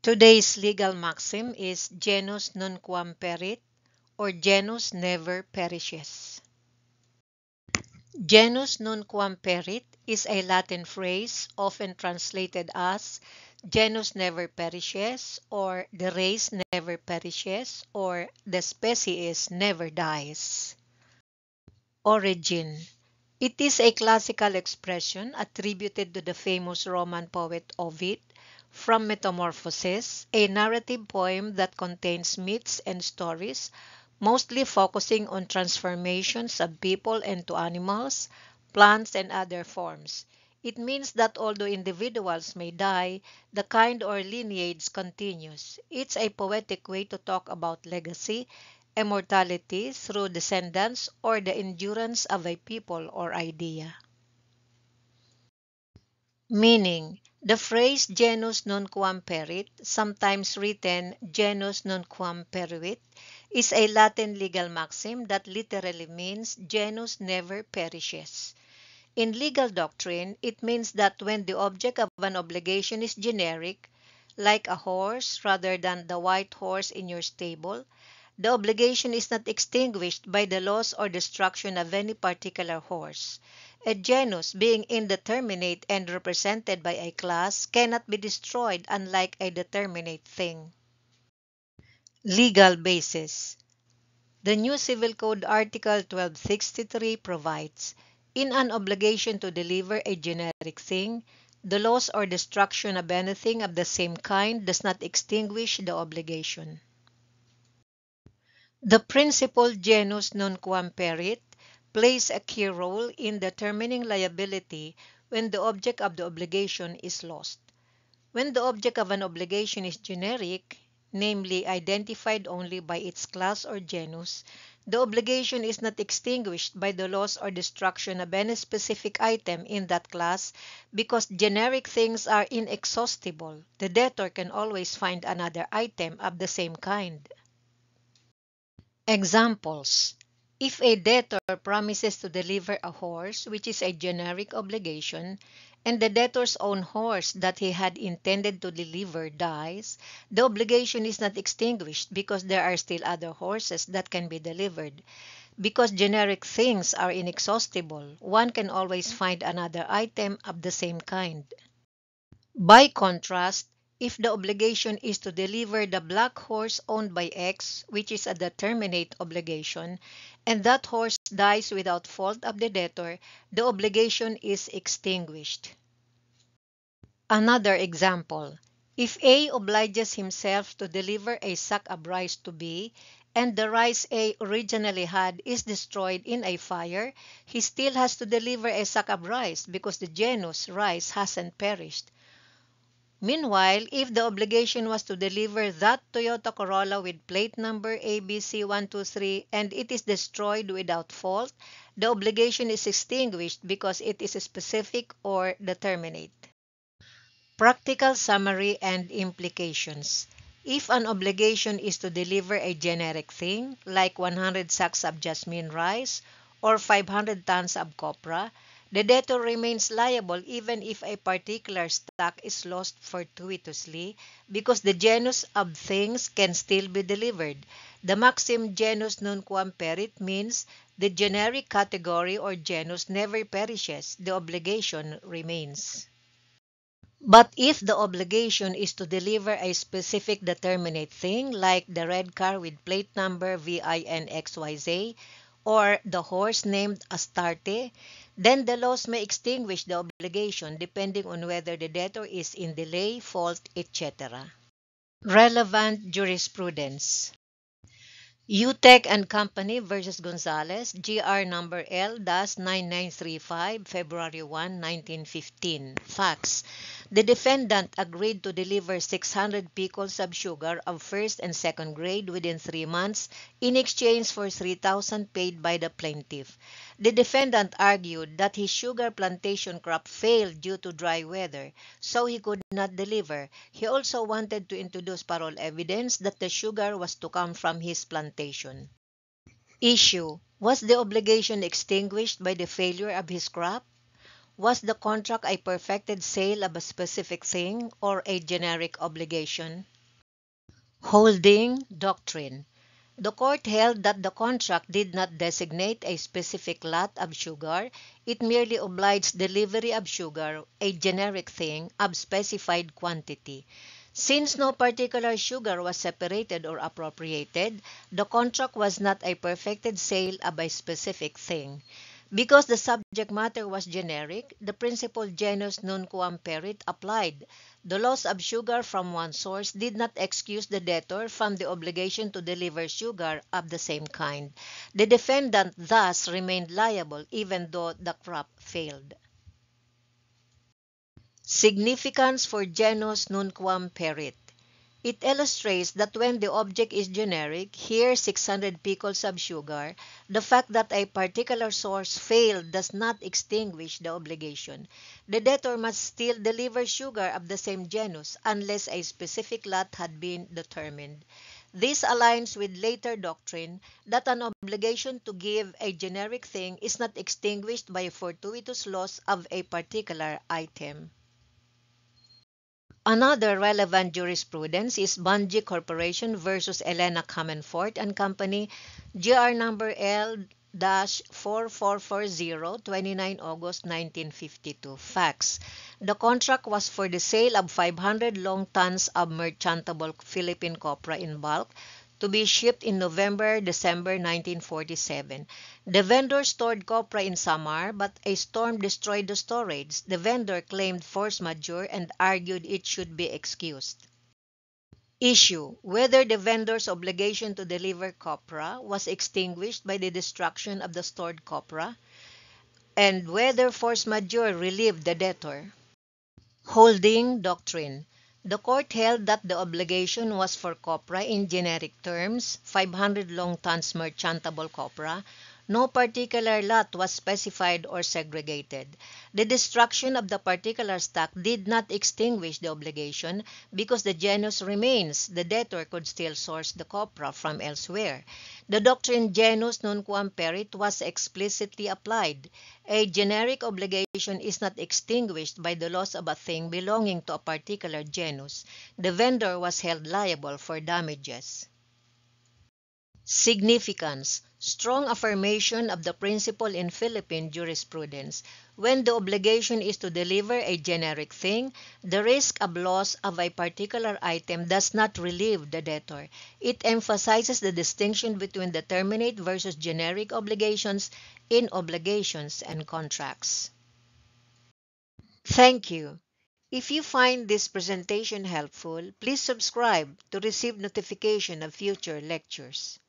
Today's legal maxim is genus non quam perit, or genus never perishes. Genus non quam perit is a Latin phrase often translated as genus never perishes, or the race never perishes, or the species never dies. Origin. It is a classical expression attributed to the famous Roman poet Ovid from Metamorphoses, a narrative poem that contains myths and stories, mostly focusing on transformations of people into animals, plants, and other forms. It means that although individuals may die, the kind or lineage continues. It's a poetic way to talk about legacy, immortality through descendants, or the endurance of a people or idea. Meaning, the phrase genus non quam perit, sometimes written genus non quam peruit, is a Latin legal maxim that literally means genus never perishes. In legal doctrine, it means that when the object of an obligation is generic, like a horse rather than the white horse in your stable, the obligation is not extinguished by the loss or destruction of any particular horse. A genus, being indeterminate and represented by a class, cannot be destroyed unlike a determinate thing. Legal basis. The new Civil Code Article 1263 provides, in an obligation to deliver a generic thing, the loss or destruction of anything of the same kind does not extinguish the obligation. The principle genus non quam perit plays a key role in determining liability when the object of the obligation is lost. When the object of an obligation is generic, namely identified only by its class or genus, the obligation is not extinguished by the loss or destruction of any specific item in that class because generic things are inexhaustible. The debtor can always find another item of the same kind. Examples: if a debtor promises to deliver a horse, which is a generic obligation, and the debtor's own horse that he had intended to deliver dies, the obligation is not extinguished because there are still other horses that can be delivered. Because generic things are inexhaustible, one can always find another item of the same kind. By contrast, if the obligation is to deliver the black horse owned by X, which is a determinate obligation, and that horse dies without fault of the debtor, the obligation is extinguished. Another example: if A obliges himself to deliver a sack of rice to B, and the rice A originally had is destroyed in a fire, he still has to deliver a sack of rice because the genus rice hasn't perished. Meanwhile, if the obligation was to deliver that Toyota Corolla with plate number ABC123 and it is destroyed without fault, the obligation is extinguished because it is specific or determinate. Practical summary and implications. If an obligation is to deliver a generic thing, like 100 sacks of jasmine rice or 500 tons of copra, the debtor remains liable even if a particular stock is lost fortuitously because the genus of things can still be delivered. The maxim genus non quam perit means the generic category or genus never perishes, the obligation remains. But if the obligation is to deliver a specific determinate thing like the red car with plate number VINXYZ or the horse named Astarte, then the loss may extinguish the obligation depending on whether the debtor is in delay, fault, etc. Relevant jurisprudence. UTEC and Company versus Gonzalez, GR number L-9935, February 1, 1915. Facts. The defendant agreed to deliver 600 picols of sugar of first and second grade within 3 months in exchange for 3,000 paid by the plaintiff. The defendant argued that his sugar plantation crop failed due to dry weather, so he could not deliver. He also wanted to introduce parole evidence that the sugar was to come from his plantation. Issue: was the obligation extinguished by the failure of his crop? Was the contract a perfected sale of a specific thing or a generic obligation? Holding doctrine. The court held that the contract did not designate a specific lot of sugar, it merely obliged delivery of sugar, a generic thing, of specified quantity. Since no particular sugar was separated or appropriated, the contract was not a perfected sale of a specific thing. Because the subject matter was generic, the principle genus non quam perit applied. The loss of sugar from one source did not excuse the debtor from the obligation to deliver sugar of the same kind. The defendant thus remained liable even though the crop failed. Significance for genus non quam perit. It illustrates that when the object is generic, here 600 picols of sugar, the fact that a particular source failed does not extinguish the obligation. The debtor must still deliver sugar of the same genus unless a specific lot had been determined. This aligns with later doctrine that an obligation to give a generic thing is not extinguished by a fortuitous loss of a particular item. Another relevant jurisprudence is Bunge Corporation versus Elena Comonfort and Company, GR number L-4440, 29 August 1952. Facts. The contract was for the sale of 500 long tons of merchantable Philippine copra in bulk to be shipped in November-December 1947. The vendor stored copra in Samar, but a storm destroyed the storage. The vendor claimed force majeure and argued it should be excused. Issue: whether the vendor's obligation to deliver copra was extinguished by the destruction of the stored copra, and whether force majeure relieved the debtor. Holding doctrine. The court held that the obligation was for copra in generic terms, 500 long tons merchantable copra. No particular lot was specified or segregated. The destruction of the particular stock did not extinguish the obligation because the genus remains. The debtor could still source the copra from elsewhere. The doctrine genus non quam perit was explicitly applied. A generic obligation is not extinguished by the loss of a thing belonging to a particular genus. The vendor was held liable for damages. Significance: strong affirmation of the principle in Philippine jurisprudence. When the obligation is to deliver a generic thing, the risk of loss of a particular item does not relieve the debtor. It emphasizes the distinction between determinate versus generic obligations in obligations and contracts. Thank you. If you find this presentation helpful, please subscribe to receive notification of future lectures.